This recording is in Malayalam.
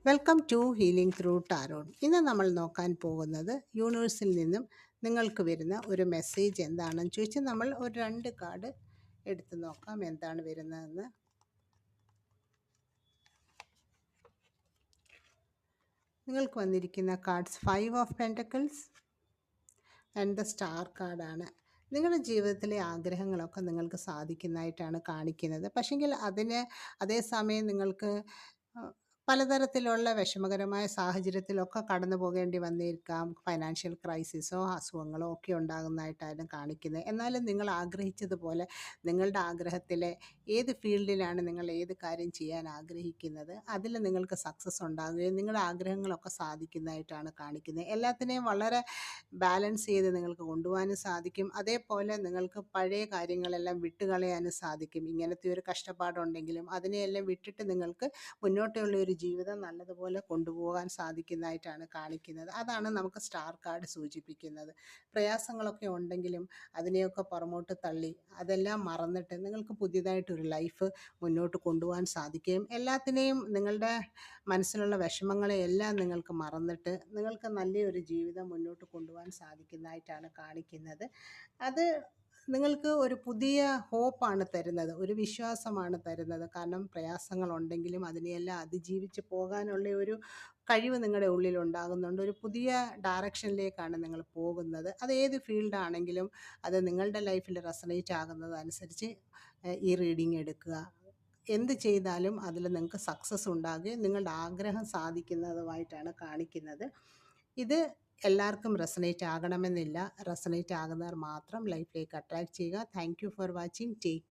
Welcome to healing through tarot. ഇന്ന് നമ്മൾ നോക്കാൻ പോകുന്നത് യൂണിവേഴ്സിൽ നിന്നും നിങ്ങൾക്ക് വരുന്ന ഒരു മെസ്സേജ് എന്താണെന്ന് ചോദിച്ചാൽ നമ്മൾ ഒരു 2 കാർഡ് എടുത്ത് നോക്കാം എന്താണ് വരുന്നതെന്ന്. നിങ്ങൾക്ക് വന്നിരിക്കുന്ന cards 5 of pentacles and the star കാർഡാണ്. നിങ്ങളുടെ ജീവിതത്തിലെ ആഗ്രഹങ്ങളൊക്കെ നിങ്ങൾക്ക് സാധിക്കുന്നതായിട്ടാണ് കാണിക്കുന്നത്. പക്ഷെങ്കിൽ അതേസമയം നിങ്ങൾക്ക് പലതരത്തിലുള്ള വിഷമകരമായ സാഹചര്യത്തിലൊക്കെ കടന്നു പോകേണ്ടി വന്നിരിക്കാം. ഫൈനാൻഷ്യൽ ക്രൈസിസോ അസുഖങ്ങളോ ഒക്കെ ഉണ്ടാകുന്നതായിട്ടാണ് കാണിക്കുന്നത്. എന്നാലും നിങ്ങൾ ആഗ്രഹിച്ചതുപോലെ നിങ്ങളുടെ ആഗ്രഹത്തിലെ ഏത് ഫീൽഡിലാണ് നിങ്ങൾ ഏത് കാര്യം ചെയ്യാൻ ആഗ്രഹിക്കുന്നത് അതിൽ നിങ്ങൾക്ക് സക്സസ് ഉണ്ടാകുകയും നിങ്ങളുടെ ആഗ്രഹങ്ങളൊക്കെ സാധിക്കുന്നതായിട്ടാണ് കാണിക്കുന്നത്. എല്ലാത്തിനെയും വളരെ ബാലൻസ് ചെയ്ത് നിങ്ങൾക്ക് കൊണ്ടുപോകാനും സാധിക്കും. അതേപോലെ നിങ്ങൾക്ക് പഴയ കാര്യങ്ങളെല്ലാം വിട്ടുകളയാനും സാധിക്കും. ഇങ്ങനത്തെ ഒരു കഷ്ടപ്പാടുണ്ടെങ്കിലും അതിനെയെല്ലാം വിട്ടിട്ട് നിങ്ങൾക്ക് മുന്നോട്ടുള്ള ഒരു ജീവിതം നല്ലതുപോലെ കൊണ്ടുപോകാൻ സാധിക്കുന്നതായിട്ടാണ് കാണിക്കുന്നത്. അതാണ് നമുക്ക് സ്റ്റാർ കാർഡ് സൂചിപ്പിക്കുന്നത്. പ്രയാസങ്ങളൊക്കെ ഉണ്ടെങ്കിലും അതിനെയൊക്കെ പുറമോട്ട് തള്ളി അതെല്ലാം മറന്നിട്ട് നിങ്ങൾക്ക് പുതിയതായിട്ടൊരു ലൈഫ് മുന്നോട്ട് കൊണ്ടുപോകാൻ സാധിക്കുകയും എല്ലാത്തിനെയും നിങ്ങളുടെ മനസ്സിലുള്ള വിഷമങ്ങളെയെല്ലാം നിങ്ങൾക്ക് മറന്നിട്ട് നിങ്ങൾക്ക് നല്ലൊരു ജീവിതം മുന്നോട്ട് കൊണ്ടുപോകാൻ സാധിക്കുന്നതായിട്ടാണ് കാണിക്കുന്നത്. അത് നിങ്ങൾക്ക് ഒരു പുതിയ ഹോപ്പാണ് തരുന്നത്, ഒരു വിശ്വാസമാണ് തരുന്നത്. കാരണം പ്രയാസങ്ങളുണ്ടെങ്കിലും അതിനെയെല്ലാം അതിജീവിച്ച് പോകാനുള്ള ഒരു കഴിവ് നിങ്ങളുടെ ഉള്ളിൽ ഉണ്ടാകുന്നുണ്ട്. ഒരു പുതിയ ഡയറക്ഷനിലേക്കാണ് നിങ്ങൾ പോകുന്നത്. അത് ഏത് ഫീൽഡാണെങ്കിലും അത് നിങ്ങളുടെ ലൈഫിൽ റെസണേറ്റ് ആകുന്നതനുസരിച്ച് ഈ റീഡിങ് എടുക്കുക. എന്ത് ചെയ്താലും അതിൽ നിങ്ങൾക്ക് സക്സസ് ഉണ്ടാകുകയും നിങ്ങളുടെ ആഗ്രഹം സാധിക്കുന്നതുമായിട്ടാണ് കാണിക്കുന്നത്. ഇത് എല്ലാവർക്കും റെസണേറ്റ് ആകണമെന്നില്ല. റെസണേറ്റ് ആകുന്നവർ മാത്രം ലൈഫിലേക്ക് അട്രാക്റ്റ് ചെയ്യുക. Thank you for watching. Take